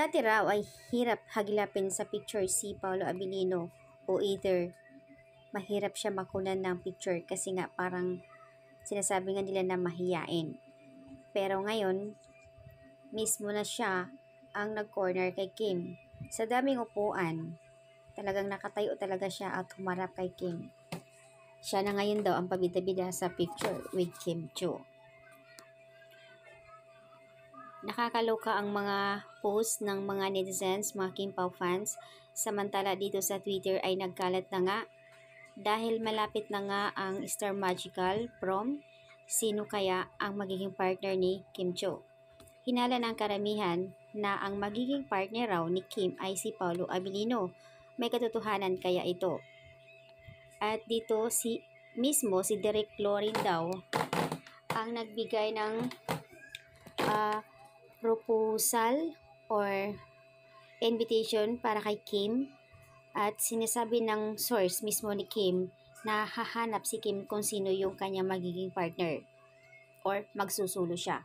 Dati raw ay hirap hagilapin sa picture si Paolo Abilino o either mahirap siya makunan ng picture kasi nga parang sinasabi nga nila na mahiyain. Pero ngayon, mismo na siya ang nag-corner kay Kim. Sa daming upuan, talagang nakatayo talaga siya at humarap kay Kim. Siya na ngayon daw ang pabida-bida sa picture with Kim Chiu. Nakakaloka ang mga post ng mga netizens, mga Kim Pao fans. Samantala dito sa Twitter ay nagkalat na nga dahil malapit na nga ang Star Magical prom. Sino kaya ang magiging partner ni Kim Chiu? Hinala ng karamihan na ang magiging partner raw ni Kim ay si Paolo Abilino. May katotohanan kaya ito? At dito si Derek Lorin daw ang nagbigay ng proposal or invitation para kay Kim, at sinasabi ng source mismo ni Kim na hahanap si Kim kung sino yung kanya magiging partner or magsusulo siya.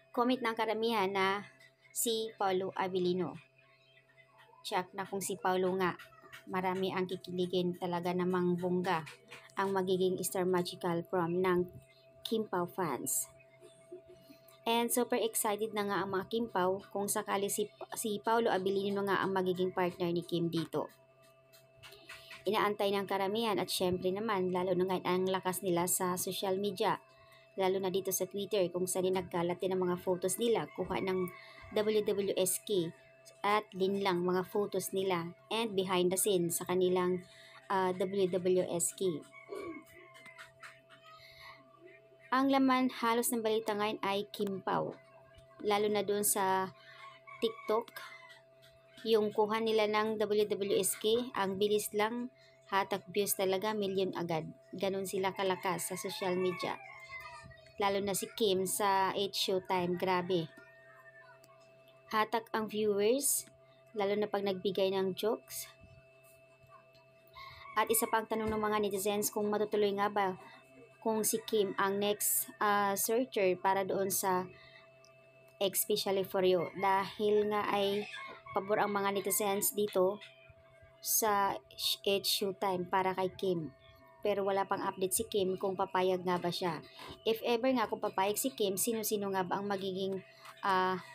Comment ng karamihan na si Paolo Abilino. Check na kung si Paolo nga. Marami ang kikiligin, talaga namang bongga ang magiging Star Magical prom ng Kim Pao fans. And super excited na nga ang mga Kim Pao kung sakali si Paolo Abilino nga ang magiging partner ni Kim dito. Inaantay ng karamihan at syempre naman lalo na ngayon ang lakas nila sa social media. Lalo na dito sa Twitter kung saan nagkalat din ang mga photos nila kuha ng WWSK at linlang mga photos nila and behind the scenes sa kanilang WWSK. Ang laman halos ng balita ngayon ay Kim Pao. Lalo na doon sa TikTok, yung kuha nila ng WWSK, ang bilis lang, hatak views talaga, million agad. Ganon sila kalakas sa social media. Lalo na si Kim sa 8 Showtime, grabe. Hatak ang viewers, lalo na pag nagbigay ng jokes. At isa pang tanong ng mga netizens kung matutuloy nga ba kung si Kim ang next searcher para doon sa Especially For You. Dahil nga ay pabor ang mga netizens dito sa 8 Showtime para kay Kim. Pero wala pang update si Kim kung papayag nga ba siya. If ever nga kung papayag si Kim, sino-sino nga ba ang magiging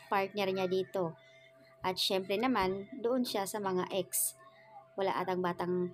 partner niya dito? At syempre naman, doon siya sa mga ex. Wala atang batang